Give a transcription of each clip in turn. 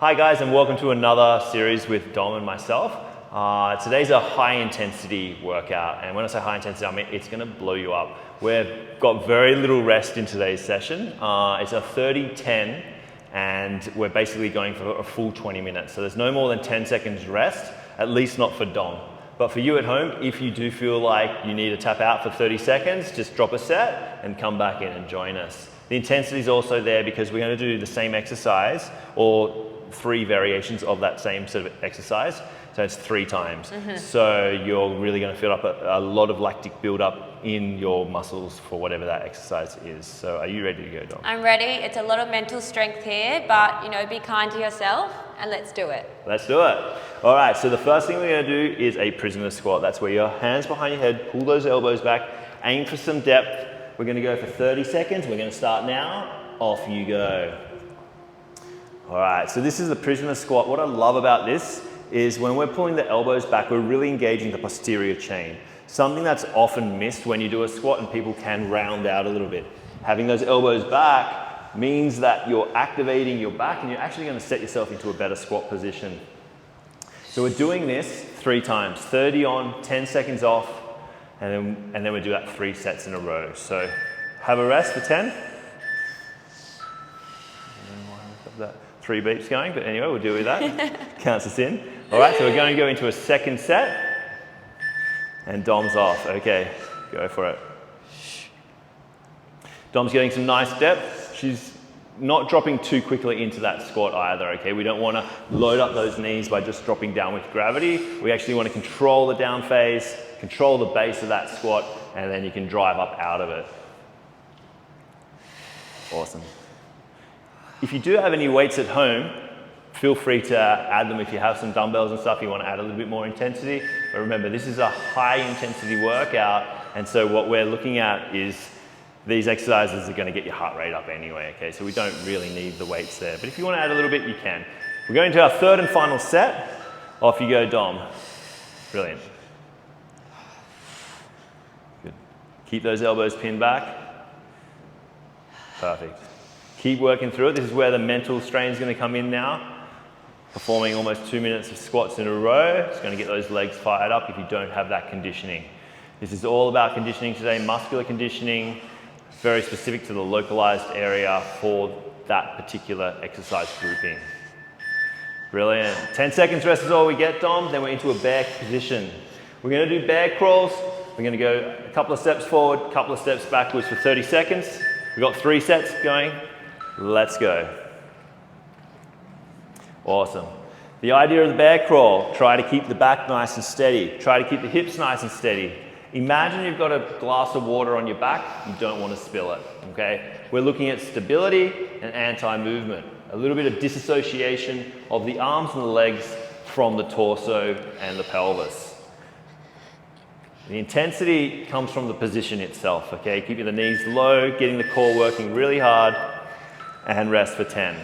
Hi guys, and welcome to another series with Dom and myself. Today's a high intensity workout, and when I say high intensity, I mean it's going to blow you up. We've got very little rest in today's session. It's a 30-10, and we're basically going for a full 20 minutes. So there's no more than 10 seconds rest, at least not for Dom. But for you at home, if you do feel like you need to tap out for 30 seconds, just drop a set and come back in and join us. The intensity is also there because we're going to do the same exercise or 3 variations of that same sort of exercise. So it's 3 times. So you're really going to fill up a lot of lactic buildup in your muscles for whatever that exercise is. So are you ready to go, Dom? I'm ready. It's a lot of mental strength here, but be kind to yourself and let's do it. Let's do it. All right, so the first thing we're going to do is a prisoner squat. That's where your hands behind your head, pull those elbows back, aim for some depth. We're going to go for 30 seconds. We're going to start now. Off you go. All right, so this is the prisoner squat. What I love about this is when we're pulling the elbows back, we're really engaging the posterior chain. Something that's often missed when you do a squat and people can round out a little bit. Having those elbows back means that you're activating your back and you're actually going to set yourself into a better squat position. So we're doing this 3 times, 30 on, 10 seconds off, and then we do that 3 sets in a row. So have a rest for 10. 3 beeps going, but anyway, we'll deal with that. Counts us in. All right, so we're going to go into a second set. And Dom's off. Okay, go for it. Dom's getting some nice depth. She's not dropping too quickly into that squat either, okay? We don't want to load up those knees by just dropping down with gravity. We actually want to control the down phase, control the base of that squat, and then you can drive up out of it. Awesome. If you do have any weights at home, feel free to add them. If you have some dumbbells and stuff, you want to add a little bit more intensity. But remember, this is a high intensity workout, and so what we're looking at is these exercises are going to get your heart rate up anyway, okay? So we don't really need the weights there. But if you want to add a little bit, you can. We're going to our 3rd and final set. Off you go, Dom. Brilliant. Good. Keep those elbows pinned back. Perfect. Keep working through it. This is where the mental strain is going to come in now. Performing almost 2 minutes of squats in a row. It's going to get those legs fired up if you don't have that conditioning. This is all about conditioning today, muscular conditioning, very specific to the localized area for that particular exercise grouping. Brilliant. 10 seconds rest is all we get, Dom. Then we're into a bear position. We're going to do bear crawls. We're going to go a couple of steps forward, a couple of steps backwards for 30 seconds. We've got 3 sets going. Let's go. Awesome. The idea of the bear crawl, try to keep the back nice and steady. Try to keep the hips nice and steady. Imagine you've got a glass of water on your back, you don't want to spill it, okay? We're looking at stability and anti-movement. A little bit of disassociation of the arms and the legs from the torso and the pelvis. The intensity comes from the position itself, okay? Keeping the knees low, getting the core working really hard, and rest for 10.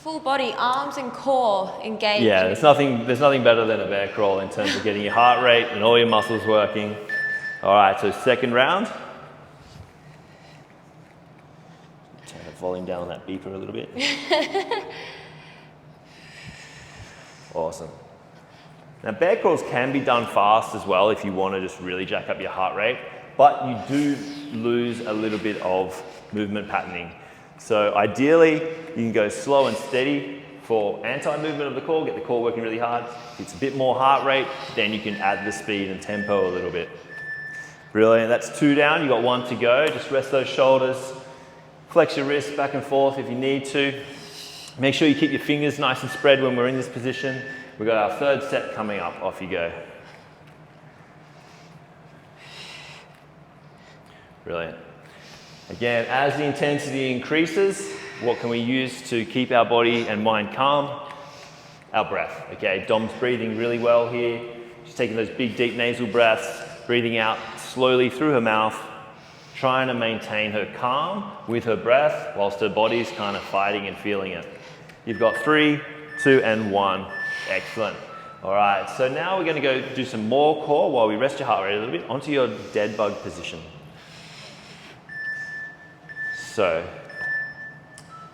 Full body, arms and core engaged. Yeah, there's nothing better than a bear crawl in terms of getting your heart rate and all your muscles working. All right, so second round. Turn the volume down on that beeper a little bit. Awesome. Now bear crawls can be done fast as well if you want to just really jack up your heart rate, but you do lose a little bit of movement patterning. So ideally, you can go slow and steady for anti-movement of the core, get the core working really hard. If it's a bit more heart rate, then you can add the speed and tempo a little bit. Brilliant, that's 2 down, you've got 1 to go. Just rest those shoulders, flex your wrists back and forth if you need to. Make sure you keep your fingers nice and spread when we're in this position. We've got our 3rd set coming up, off you go. Brilliant. Again, as the intensity increases, what can we use to keep our body and mind calm? Our breath, okay? Dom's breathing really well here. She's taking those big, deep nasal breaths, breathing out slowly through her mouth, trying to maintain her calm with her breath whilst her body's kind of fighting and feeling it. You've got 3, 2, and 1. Excellent. All right, so now we're going to go do some more core while we rest your heart rate a little bit onto your dead bug position. So,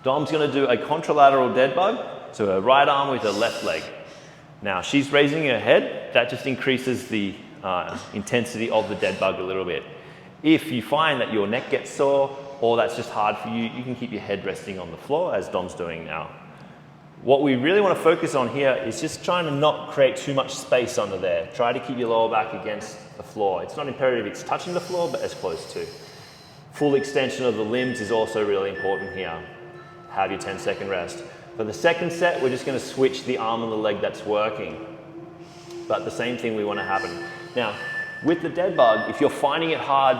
Dom's going to do a contralateral dead bug. So her right arm with her left leg. Now she's raising her head. That just increases the intensity of the dead bug a little bit. If you find that your neck gets sore or that's just hard for you, you can keep your head resting on the floor as Dom's doing now. What we really want to focus on here is just trying to not create too much space under there. Try to keep your lower back against the floor. It's not imperative it's touching the floor, but as close to. Full extension of the limbs is also really important here. Have your 10-second rest. For the second set, we're just going to switch the arm and the leg that's working. But the same thing we want to happen. Now, with the dead bug, if you're finding it hard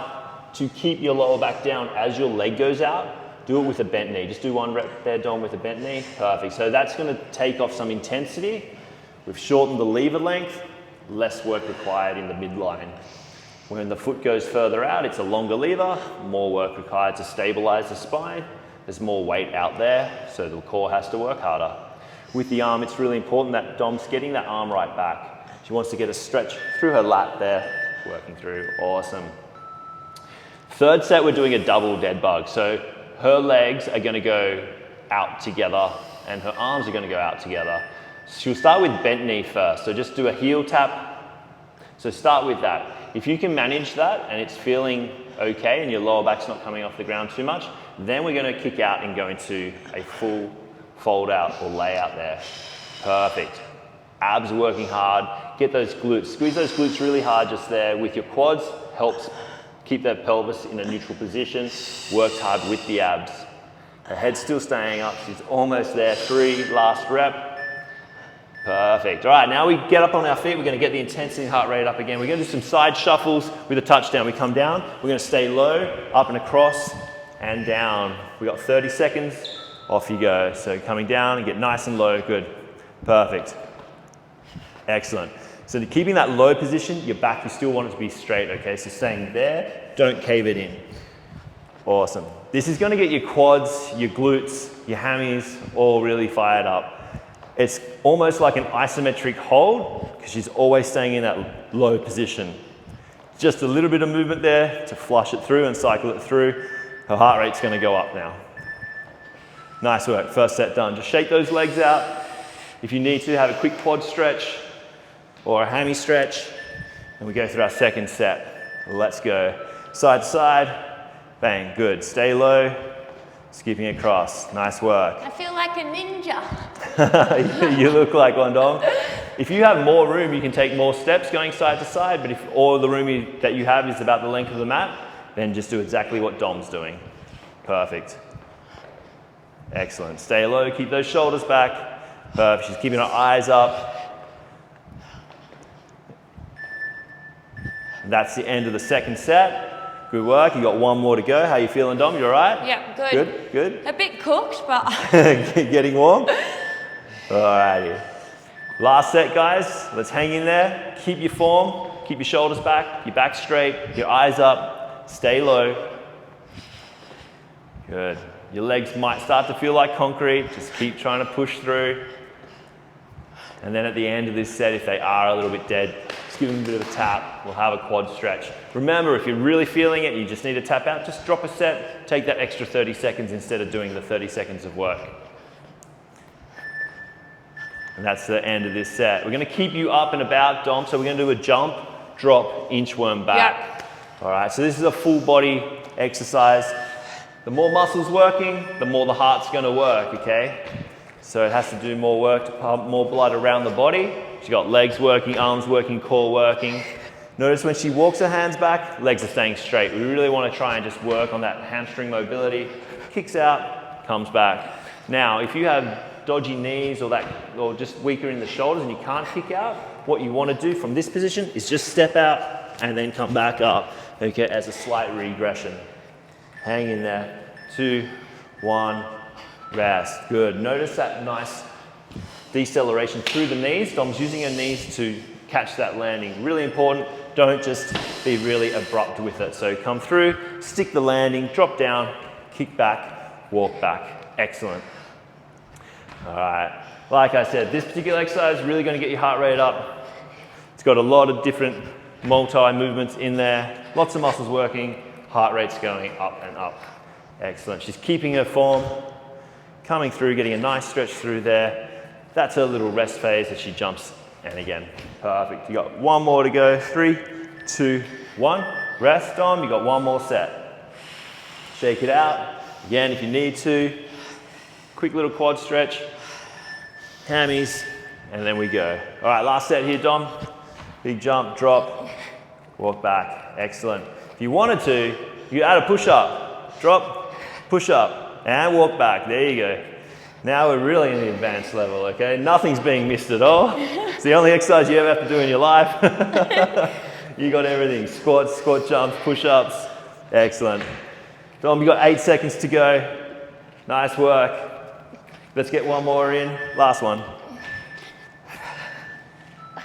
to keep your lower back down as your leg goes out, do it with a bent knee. Just do one rep there, Dom, with a bent knee. Perfect. So that's going to take off some intensity. We've shortened the lever length, less work required in the midline. When the foot goes further out, it's a longer lever, more work required to stabilize the spine. There's more weight out there, so the core has to work harder. With the arm, it's really important that Dom's getting that arm right back. She wants to get a stretch through her lat there, working through. Awesome. Third set, we're doing a double dead bug. So her legs are going to go out together and her arms are going to go out together. She'll start with bent knee first. So just do a heel tap. So start with that. If you can manage that and it's feeling okay and your lower back's not coming off the ground too much, then we're going to kick out and go into a full fold out or lay out there. Perfect. Abs are working hard. Get those glutes. Squeeze those glutes really hard just there with your quads. Helps keep that pelvis in a neutral position. Works hard with the abs. Her head's still staying up. She's almost there. 3, last rep. Perfect. All right, now we get up on our feet. We're going to get the intensity and heart rate up again. We're going to do some side shuffles with a touchdown. We come down. We're going to stay low, up and across, and down. We got 30 seconds. Off you go. So coming down and get nice and low. Good. Perfect. Excellent. So keeping that low position, your back, you still want it to be straight, okay? So staying there, don't cave it in. Awesome. This is going to get your quads, your glutes, your hammies all really fired up. It's almost like an isometric hold because she's always staying in that low position. Just a little bit of movement there to flush it through and cycle it through. Her heart rate's going to go up now. Nice work. First set done. Just shake those legs out. If you need to, have a quick quad stretch or a hammy stretch. And we go through our second set. Let's go. Side to side. Bang. Good. Stay low. Skipping across. Nice work. I feel like a ninja. You look like one, Dom. If you have more room, you can take more steps going side to side, but if all the room that you have is about the length of the mat, then just do exactly what Dom's doing. Perfect. Excellent. Stay low, keep those shoulders back. Perfect. She's keeping her eyes up. That's the end of the second set. Good work. You got one more to go. How you feeling, Dom? You all right? Yeah, good. Good. A bit cooked, but Getting warm? Alrighty. Last set, guys. Let's hang in there. Keep your form. Keep your shoulders back. Your back straight. Your eyes up. Stay low. Good. Your legs might start to feel like concrete. Just keep trying to push through. And then at the end of this set, if they are a little bit dead, just give them a bit of a tap. We'll have a quad stretch. Remember, if you're really feeling it, you just need to tap out. Just drop a set. Take that extra 30 seconds instead of doing the 30 seconds of work. And that's the end of this set. We're going to keep you up and about, Dom. So we're going to do a jump, drop, inchworm back. Yep. All right, so this is a full body exercise. The more muscles working, the more the heart's going to work, okay? So it has to do more work to pump more blood around the body. She's got legs working, arms working, core working. Notice when she walks her hands back, legs are staying straight. We really want to try and just work on that hamstring mobility. Kicks out, comes back. Now, if you have dodgy knees or just weaker in the shoulders and you can't kick out, what you want to do from this position is just step out and then come back up, okay, as a slight regression. Hang in there. 2, 1, rest. Good. Notice that nice deceleration through the knees. Dom's using her knees to catch that landing. Really important. Don't just be really abrupt with it. So come through, stick the landing, drop down, kick back, walk back. Excellent. All right. Like I said, this particular exercise is really going to get your heart rate up. It's got a lot of different multi-movements in there. Lots of muscles working. Heart rate's going up and up. Excellent. She's keeping her form, coming through, getting a nice stretch through there. That's her little rest phase as she jumps. And again, perfect. You got one more to go. 3, 2, 1. Rest, Dom. You got one more set. Shake it out. Again, if you need to. Quick little quad stretch. Hammies. And then we go. All right, last set here, Dom. Big jump, drop, walk back. Excellent. If you wanted to, you add a push-up. Drop, push-up, and walk back. There you go. Now we're really in the advanced level, okay? Nothing's being missed at all. It's the only exercise you ever have to do in your life. You got everything. Squats, squat jumps, push-ups. Excellent. Dom, you got 8 seconds to go. Nice work. Let's get one more in. Last one.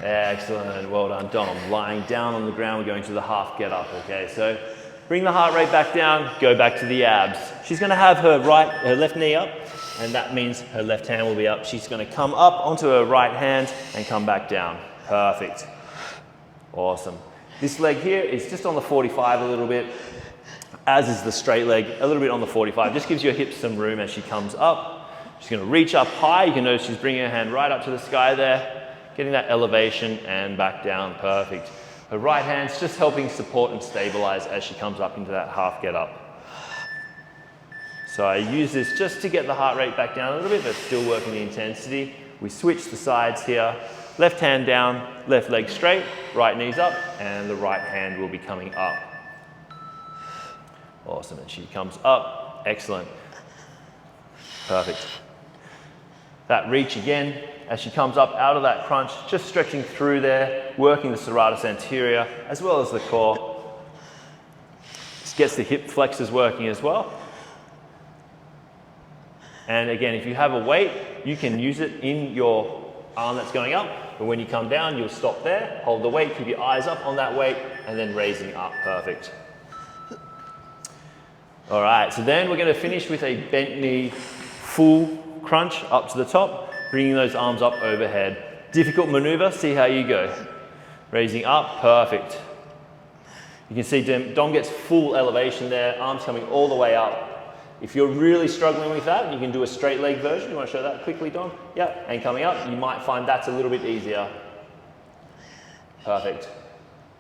Excellent, well done, Dom. Lying down on the ground, we're going to the half get up, okay? So bring the heart rate back down, go back to the abs. She's gonna have her left knee up, and that means her left hand will be up. She's gonna come up onto her right hand and come back down. Perfect. Awesome. This leg here is just on the 45 a little bit, as is the straight leg, a little bit on the 45. Just gives your hips some room as she comes up. She's gonna reach up high. You can notice she's bringing her hand right up to the sky there. Getting that elevation and back down, perfect. Her right hand's just helping support and stabilize as she comes up into that half get up. So I use this just to get the heart rate back down a little bit, but still working the intensity. We switch the sides here. Left hand down, left leg straight, right knee's up, and the right hand will be coming up. Awesome, and she comes up, excellent. Perfect. That reach again, as she comes up out of that crunch, just stretching through there, working the serratus anterior, as well as the core. This gets the hip flexors working as well. And again, if you have a weight, you can use it in your arm that's going up, but when you come down, you'll stop there, hold the weight, keep your eyes up on that weight, and then raising up, perfect. All right, so then we're gonna finish with a bent knee full crunch up to the top, bringing those arms up overhead. Difficult maneuver, see how you go. Raising up, perfect. You can see Dom gets full elevation there, arms coming all the way up. If you're really struggling with that, you can do a straight leg version. You want to show that quickly, Dom? Yep, and coming up, you might find that's a little bit easier. Perfect.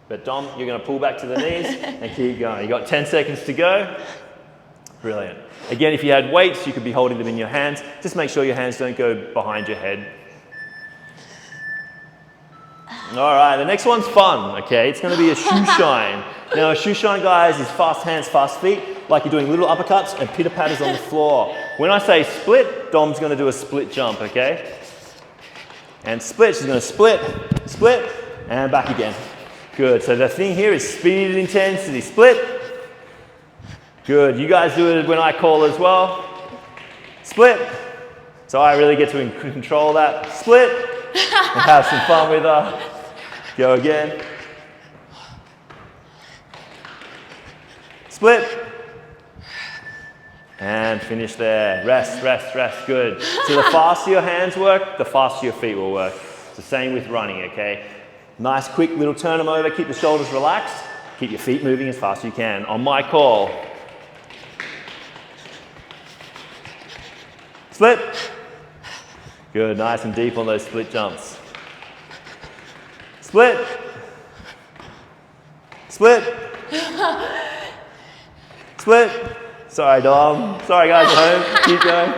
But Dom, you're gonna pull back to the knees and keep going. You got 10 seconds to go. Brilliant. Again, if you had weights, you could be holding them in your hands. Just make sure your hands don't go behind your head. All right, the next one's fun, okay? It's gonna be a shoe shine. Now, a shoe shine, guys, is fast hands, fast feet, like you're doing little uppercuts and pitter patters on the floor. When I say split, Dom's gonna do a split jump, okay? And split, she's gonna split, split, and back again. Good, so the thing here is speed and intensity. Split. Good, you guys do it when I call as well. Split. So I really get to control that. Split. And have some fun with her. Go again. Split. And finish there. Rest, rest, rest. Good. So the faster your hands work, the faster your feet will work. It's the same with running, okay? Nice, quick little turn them over. Keep the shoulders relaxed. Keep your feet moving as fast as you can. On my call. Split. Good, nice and deep on those split jumps. Split. Split. Split. Sorry, Dom. Sorry, guys at home. Keep going.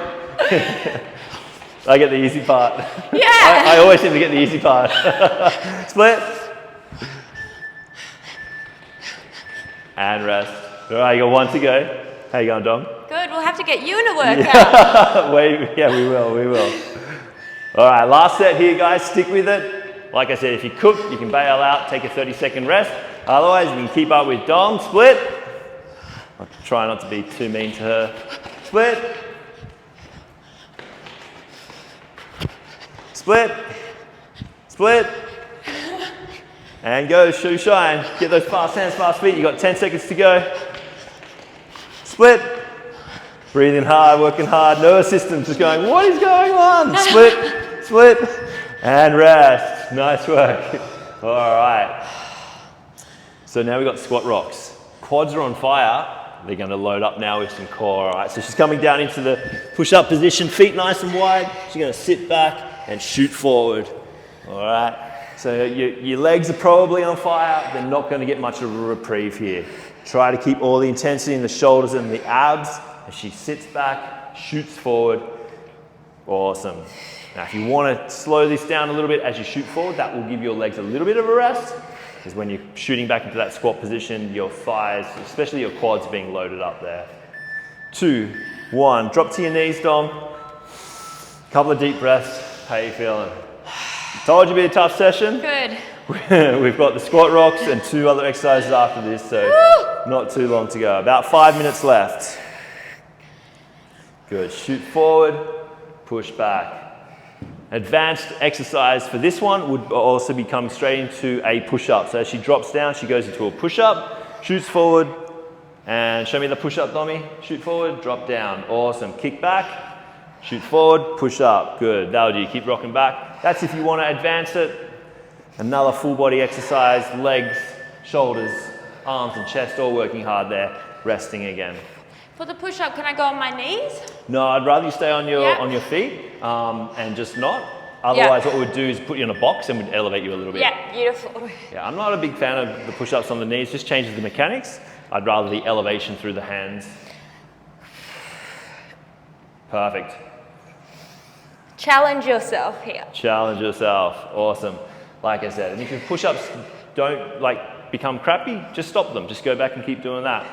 I get the easy part. Yeah. I always seem to get the easy part. Split. And rest. All right, you got one to go. How you going, Dom? Good, we'll have to get you in a workout. Yeah, we will. All right, last set here, guys. Stick with it. Like I said, if you cook, you can bail out, take a 30-second rest. Otherwise, you can keep up with Dom. Split. I'll try not to be too mean to her. Split. Split. Split. And go, shoe shine. Get those fast hands, fast feet. You got 10 seconds to go. Split. Breathing hard, working hard. Nervous system just going, what is going on? Split, split, and rest. Nice work. All right. So now we've got squat rocks. Quads are on fire. They're going to load up now with some core. All right, so she's coming down into the push-up position, feet nice and wide. She's going to sit back, and shoot forward. All right. So your legs are probably on fire. They're not going to get much of a reprieve here. Try to keep all the intensity in the shoulders and the abs as she sits back, shoots forward. Awesome. Now, if you want to slow this down a little bit as you shoot forward, that will give your legs a little bit of a rest, because when you're shooting back into that squat position, your thighs, especially your quads, are being loaded up there. 2, 1. Drop to your knees, Dom. Couple of deep breaths. How are you feeling? Told you it'd be a tough session. Good. We've got the squat rocks and 2 other exercises after this, so not too long to go. About 5 minutes left. Good. Shoot forward, push back. Advanced exercise for this one would also become straight into a push-up. So as she drops down, she goes into a push-up, shoots forward, and show me the push-up, Tommy. Shoot forward, drop down. Awesome. Kick back. Shoot forward, push up. Good. That'll do. Keep rocking back. That's if you want to advance it. Another full body exercise. Legs, shoulders, arms and chest all working hard there. Resting again. For the push-up, can I go on my knees? No, I'd rather you stay on your feet and just not. Otherwise, what we'd do is put you in a box and we'd elevate you a little bit. Yeah, beautiful. Yeah, I'm not a big fan of the push-ups on the knees. Just changes the mechanics. I'd rather the elevation through the hands. Perfect. Challenge yourself here. Challenge yourself. Awesome. Like I said, and if your push-ups don't become crappy, just stop them. Just go back and keep doing that.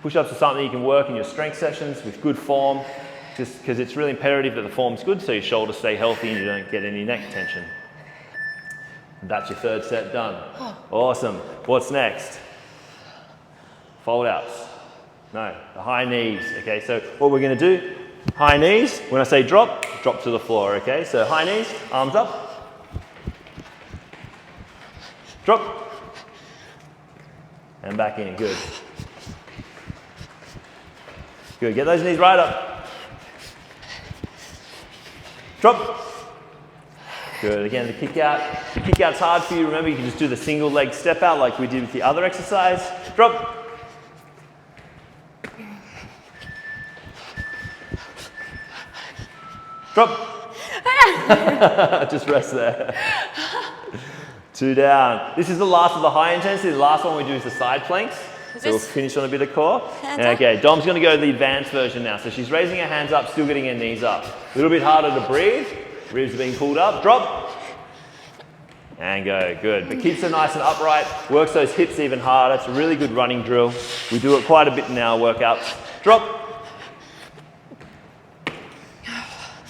Push-ups are something you can work in your strength sessions with good form, just because it's really imperative that the form's good so your shoulders stay healthy and you don't get any neck tension. That's your 3rd set done. Awesome. What's next? Fold outs. No, the high knees. Okay, so what we're going to do, high knees, when I say drop, drop to the floor. Okay, so high knees, arms up, drop, and back in. Good. Good. Get those knees right up. Drop. Good. Again, the kick out. The kick out's hard for you. Remember, you can just do the single leg step out like we did with the other exercise. Drop. Drop. Just rest there. 2 down. This is the last of the high intensity. The last one we do is the side planks. So we'll finish on a bit of core. Okay, Dom's going to go to the advanced version now. So she's raising her hands up, still getting her knees up. A little bit harder to breathe. Ribs are being pulled up. Drop. And go. Good. But keeps her nice and upright. Works those hips even harder. It's a really good running drill. We do it quite a bit in our workouts. Drop.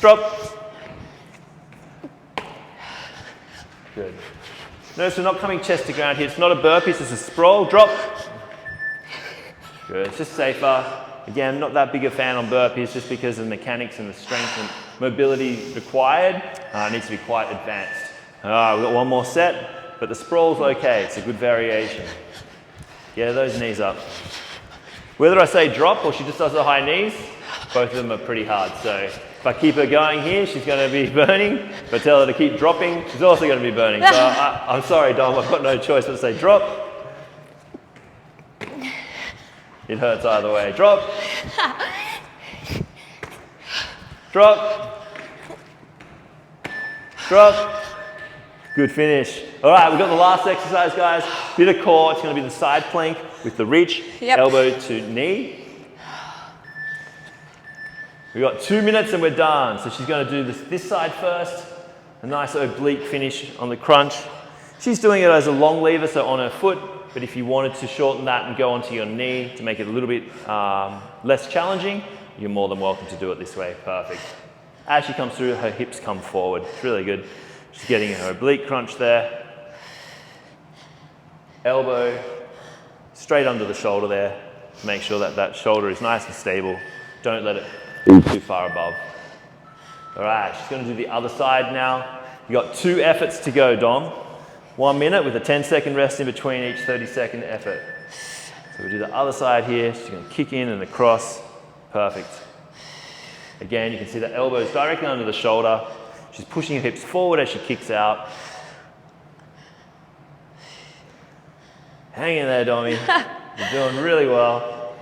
Drop. Good. Notice we're not coming chest to ground here. It's not a burpee, it's just a sprawl. Drop. Good. It's just safer. Again, not that big a fan on burpees just because of the mechanics and the strength and mobility required. It needs to be quite advanced. All right, we've got one more set, but the sprawl's okay. It's a good variation. Get those knees up. Whether I say drop or she just does the high knees, both of them are pretty hard. So if I keep her going here, she's going to be burning. If I tell her to keep dropping, she's also going to be burning. So I'm sorry, Dom, I've got no choice but to say drop. It hurts either way. Drop. Drop. Drop. Good finish. All right, we've got the last exercise, guys. Bit of core. It's going to be the side plank with the reach, elbow to knee. We've got 2 minutes and we're done. So she's going to do this side first. A nice oblique finish on the crunch. She's doing it as a long lever, so on her foot. But if you wanted to shorten that and go onto your knee to make it a little bit less challenging, you're more than welcome to do it this way. Perfect. As she comes through, her hips come forward. It's really good. She's getting her oblique crunch there. Elbow straight under the shoulder there. Make sure that that shoulder is nice and stable. Don't let it too far above. All right, she's going to do the other side now. You've got 2 efforts to go, Dom. 1 minute with a 10-second rest in between each 30-second effort. So we do the other side here. She's going to kick in and across. Perfect. Again, you can see the elbows directly under the shoulder. She's pushing her hips forward as she kicks out. Hang in there, Dommy. You're doing really well.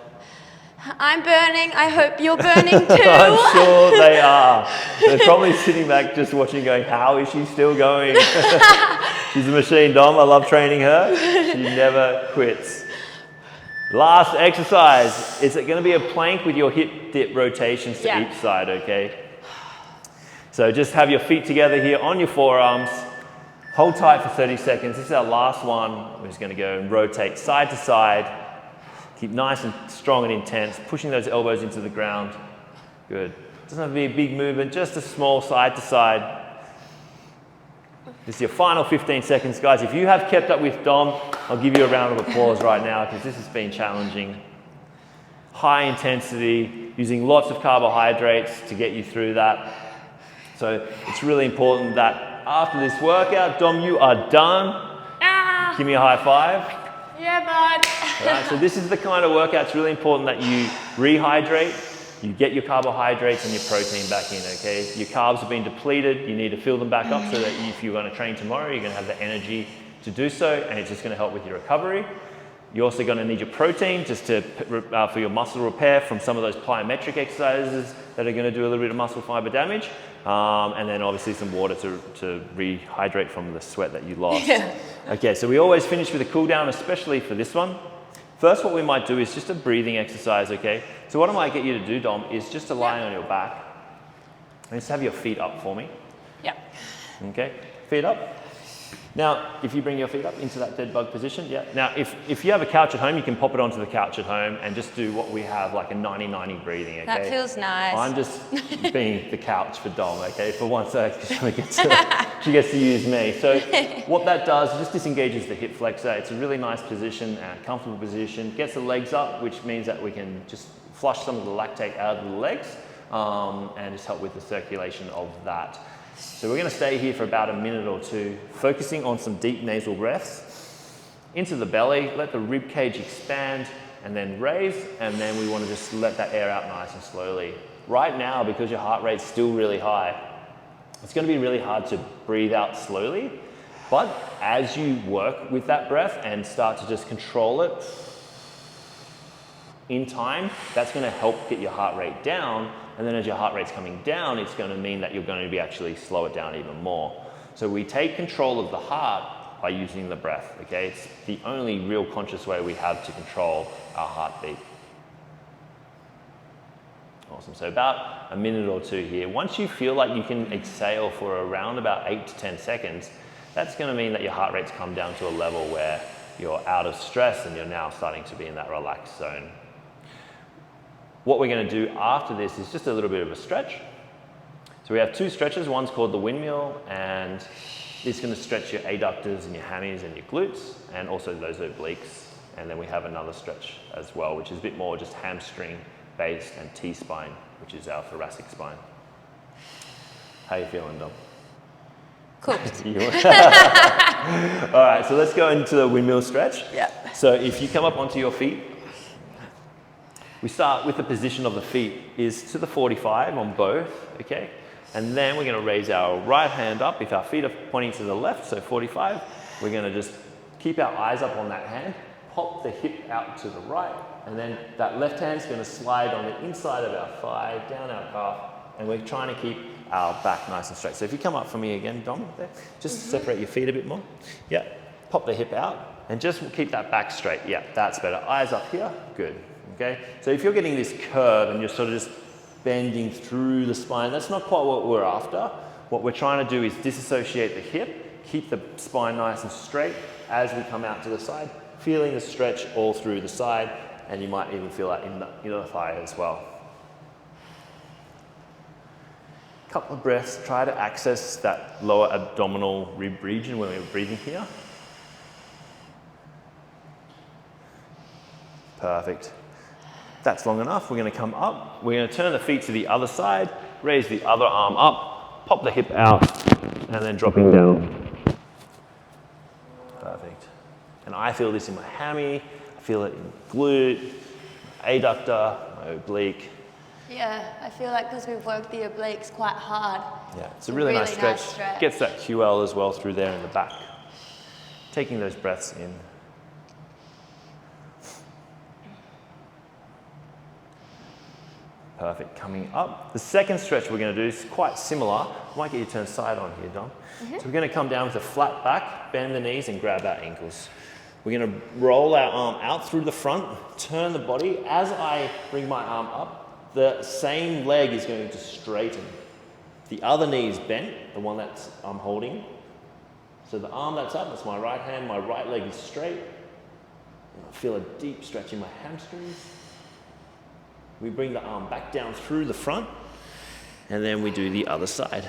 I'm burning. I hope you're burning too. I'm sure they are. They're probably sitting back just watching going, how is she still going? She's a machine, Dom. I love training her. She never quits. Last exercise. Is it going to be a plank with your hip dip rotations to each side, okay? So just have your feet together here on your forearms. Hold tight for 30 seconds. This is our last one. We're just going to go and rotate side to side. Keep nice and strong and intense, pushing those elbows into the ground. Good. Doesn't have to be a big movement, just a small side to side. This is your final 15 seconds, guys. If you have kept up with Dom, I'll give you a round of applause right now because this has been challenging. High intensity, using lots of carbohydrates to get you through that. So it's really important that after this workout, Dom, you are done. Give me a high five. Yeah, bud. All right, so this is the kind of workout. It's really important that you rehydrate. You get your carbohydrates and your protein back in, okay? Your carbs have been depleted. You need to fill them back up so that if you're going to train tomorrow, you're going to have the energy to do so, and it's just going to help with your recovery. You're also going to need your protein just to, for your muscle repair from some of those plyometric exercises that are going to do a little bit of muscle fiber damage. And then obviously some water to rehydrate from the sweat that you lost. Yeah. Okay, so we always finish with a cool down, especially for this one. First, what we might do is just a breathing exercise, okay? So what I might get you to do, Dom, is just to lie on your back and just have your feet up for me. Yeah. Okay, feet up. Now, if you bring your feet up into that dead bug position, yeah. Now, if you have a couch at home, you can pop it onto the couch at home and just do what we have, like a 90-90 breathing, okay? That feels nice. I'm just being the couch for Dom, okay? For once, she gets to use me. So what that does is just disengages the hip flexor. It's a really nice position and comfortable position. Gets the legs up, which means that we can just flush some of the lactate out of the legs and just help with the circulation of that. So we're going to stay here for about a minute or two, focusing on some deep nasal breaths into the belly, let the rib cage expand and then raise, and then we want to just let that air out nice and slowly. Right now, because your heart rate's still really high, it's going to be really hard to breathe out slowly, but as you work with that breath and start to just control it in time, that's going to help get your heart rate down. And then as your heart rate's coming down, it's going to mean that you're going to be actually slow it down even more. So we take control of the heart by using the breath, okay? It's the only real conscious way we have to control our heartbeat. Awesome, so about a minute or two here. Once you feel like you can exhale for around about 8 to 10 seconds, that's going to mean that your heart rate's come down to a level where you're out of stress and you're now starting to be in that relaxed zone. What we're going to do after this is just a little bit of a stretch. So we have two stretches. One's called the windmill, and it's going to stretch your adductors and your hammies and your glutes, and also those obliques. And then we have another stretch as well, which is a bit more just hamstring based and T-spine, which is our thoracic spine. How are you feeling, Dom? Cool. All right, so let's go into the windmill stretch. Yeah. So if you come up onto your feet, we start with the position of the feet is to the 45 on both, okay? And then we're going to raise our right hand up. If our feet are pointing to the left, so 45, we're going to just keep our eyes up on that hand, pop the hip out to the right, and then that left hand's going to slide on the inside of our thigh, down our calf, and we're trying to keep our back nice and straight. So if you come up for me again, Dom, there, just separate your feet a bit more. Yeah, pop the hip out, and just keep that back straight. Yeah, that's better. Eyes up here, good. Okay, so if you're getting this curve and you're sort of just bending through the spine, that's not quite what we're after. What we're trying to do is disassociate the hip, keep the spine nice and straight as we come out to the side, feeling the stretch all through the side, and you might even feel that in the inner thigh as well. Couple of breaths, try to access that lower abdominal rib region when we're breathing here. Perfect. That's long enough. We're going to come up. We're going to turn the feet to the other side, raise the other arm up, pop the hip out, and then dropping down. Perfect. And I feel this in my hammy. I feel it in glute, adductor, my oblique. Yeah, I feel like because we've worked the obliques quite hard. Yeah, it's a really nice stretch. Gets that QL as well through there in the back. Taking those breaths in. Perfect, coming up. The second stretch we're gonna do is quite similar. I might get you to turn side on here, Dom. So we're gonna come down with a flat back, bend the knees and grab our ankles. We're gonna roll our arm out through the front, turn the body. As I bring my arm up, the same leg is going to straighten. The other knee is bent, the one that I'm holding. So the arm that's up, that's my right hand, my right leg is straight. And I feel a deep stretch in my hamstrings. We bring the arm back down through the front, and then we do the other side,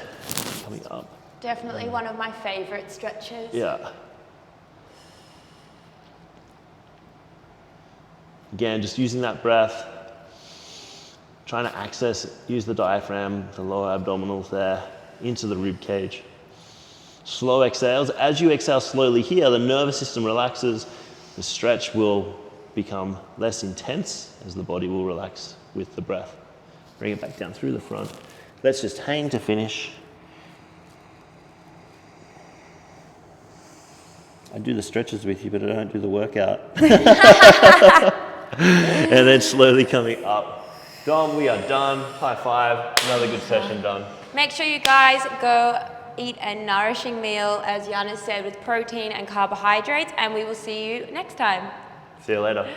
coming up. Definitely one of my favorite stretches. Yeah. Again, just using that breath, trying to use the diaphragm, the lower abdominals there, into the rib cage. Slow exhales. As you exhale slowly here, the nervous system relaxes. The stretch will become less intense as the body will relax with the breath. Bring it back down through the front. Let's just hang to finish. I do the stretches with you, but I don't do the workout. And then slowly coming up. Dom, we are done. High five. Another good session done. Make sure you guys go eat a nourishing meal, as Janis said, with protein and carbohydrates, and we will see you next time. See you later.